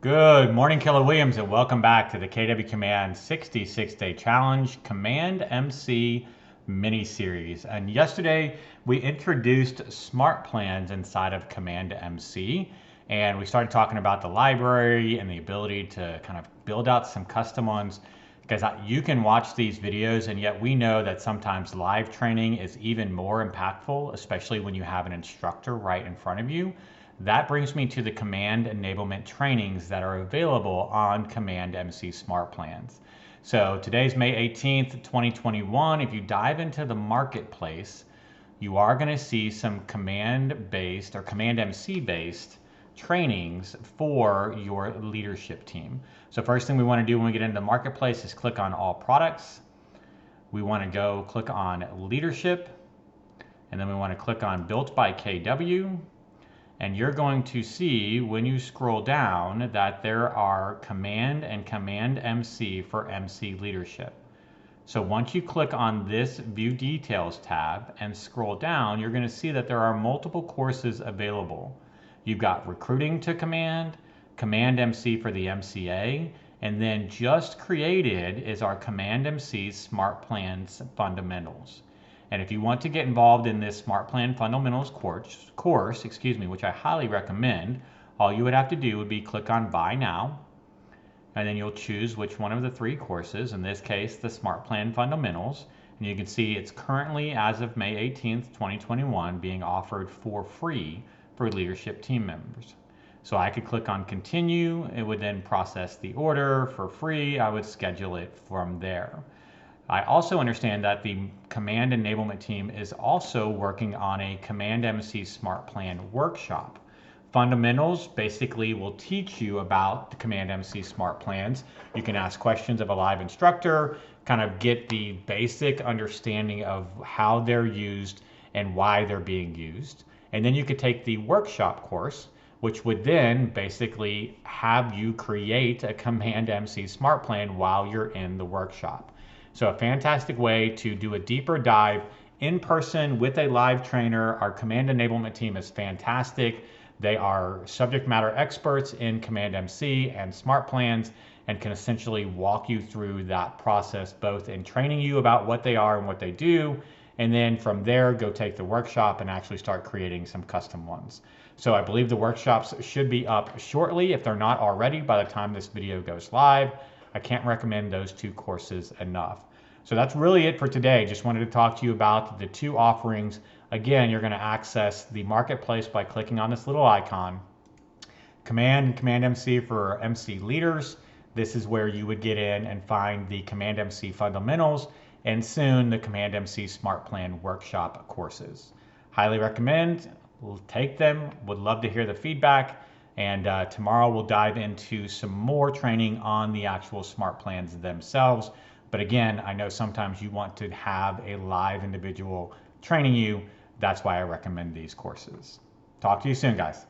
Good morning, Keller Williams, and welcome back to the KWRI Command 66-Day Challenge Command MC mini-series. And yesterday we introduced SmartPlans inside of Command MC, and we started talking about the library and the ability to kind of build out some custom ones, because you can watch these videos, and yet we know that sometimes live training is even more impactful, especially when you have an instructor right in front of you. That brings me to the command enablement trainings that are available on CommandMC SmartPlans. So today's May 18th, 2021. If you dive into the marketplace, you are going to see some command-based or CommandMC-based trainings for your leadership team. So first thing we want to do when we get into the marketplace is click on all products. We want to go click on leadership, and then we want to click on built by KW. And you're going to see when you scroll down that there are Command and Command MC for MC leadership. So once you click on this View Details tab and scroll down, you're going to see that there are multiple courses available. You've got Recruiting to Command, Command MC for the MCA, and then just created is our Command MC SmartPlans Fundamentals. And if you want to get involved in this SmartPlan Fundamentals course, which I highly recommend, all you would have to do would be click on Buy Now, and then you'll choose which one of the three courses, in this case, the SmartPlan Fundamentals. And you can see it's currently, as of May 18th, 2021, being offered for free for leadership team members. So I could click on Continue. It would then process the order for free. I would schedule it from there. I also understand that the Command Enablement team is also working on a Command MC SmartPlan workshop. Fundamentals basically will teach you about the Command MC SmartPlans. You can ask questions of a live instructor, kind of get the basic understanding of how they're used and why they're being used. And then you could take the workshop course, which would then basically have you create a Command MC SmartPlan while you're in the workshop. So a fantastic way to do a deeper dive in person with a live trainer. Our Command Enablement team is fantastic. They are subject matter experts in Command MC and SmartPlans and can essentially walk you through that process, both in training you about what they are and what they do, and then from there go take the workshop and actually start creating some custom ones. So I believe the workshops should be up shortly if they're not already by the time this video goes live. I can't recommend those two courses enough. So that's really it for today. Just wanted to talk to you about the two offerings. Again, you're going to access the marketplace by clicking on this little icon. Command and Command MC for MC leaders. This is where you would get in and find the Command MC Fundamentals and soon the Command MC SmartPlan workshop courses. Highly recommend. We'll take them. Would love to hear the feedback. And tomorrow we'll dive into some more training on the actual SmartPlans themselves. But again, I know sometimes you want to have a live individual training you. That's why I recommend these courses. Talk to you soon, guys.